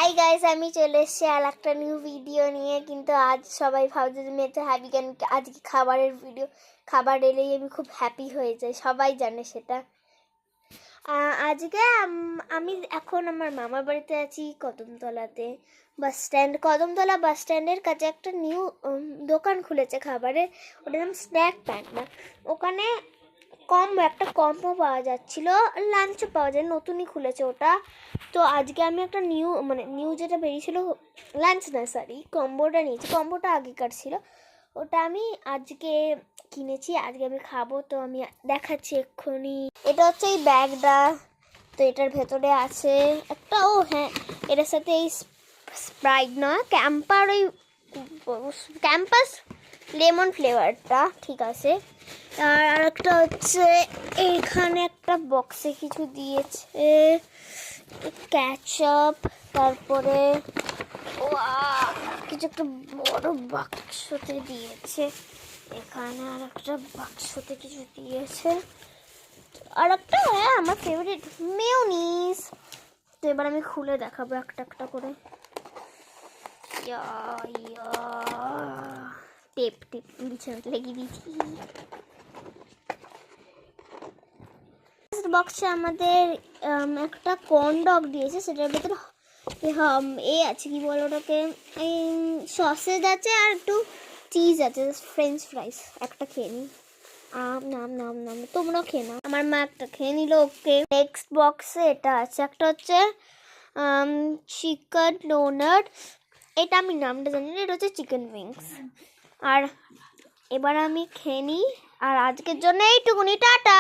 Hi guys, আমি চলে এসেছি আর একটা নিউ ভিডিও নিয়ে। কিন্তু আজ সবাই ভাবছে যে মেয়েটা হ্যাপি কেন, আজকে খাবারের ভিডিও। খাবার এলেই আমি খুব হ্যাপি হয়ে যাই, সবাই জানে সেটা। আজকে আমি এখন আমার মামার বাড়িতে আছি, কদমতলাতে। কদমতলা বাস স্ট্যান্ডের কাছে একটা নিউ দোকান খুলেছে খাবারের, ওটার নাম স্ন্যাক প্যান্ডা। ওখানে একটা কম্বো পাওয়া যাচ্ছিলো, লাঞ্চও পাওয়া যায়, নতুনই খুলেছে ওটা। তো আজকে আমি একটা নিউ যেটা বেরিয়েছিল, লাঞ্চ না সরি, কম্বোটা নিয়েছি। কম্বোটা আগেকার ছিল, ওটা আমি আজকে কিনেছি, আজকে আমি খাবো। তো আমি দেখাচ্ছি এক্ষুনি। এটা হচ্ছে এই ব্যাগটা। তো এটার ভেতরে আছে একটা, হ্যাঁ, এটার সাথে এই স্প্রাইট না, ক্যাম্পাস লেমন ফ্লেভারটা ঠিক আছে। আর একটা হচ্ছে এইখানে একটা বক্সে কিছু দিয়েছে, ক্যাচআপ। তারপরে কিছু একটা বড় বাক্সতে দিয়েছে, এখানে আর একটা বাক্সতে কিছু দিয়েছে। আর একটা, হ্যাঁ, আমার ফেভারিট মেয়োনিজ। তো এবার আমি খুলে দেখাবো একটা একটা করে। টেপ বিছানাতে লাগিয়ে দিয়েছি। বক্সে আমাদের একটা কর্ন ডগ দিয়েছে, সেটার ভেতরে আছে, কি বলো ওটাকে, সসেজ আছে আর একটু চিজ আছে, ফ্রেঞ্চ ফ্রাইস। একটা খেয়ে নিই। নাম তোমরাও খেয়ে নাও। আমার মা একটা খেয়ে নিল, ওকে। নেক্সট বক্সে এটা আছে, একটা হচ্ছে চিকেন ডোনাট। এটা আমি নামটা জানি না, এটা হচ্ছে চিকেন উইংস। আর এবার আমি খেয়ে নিই, আর আজকের জন্য এইটুকুনি, টাটা।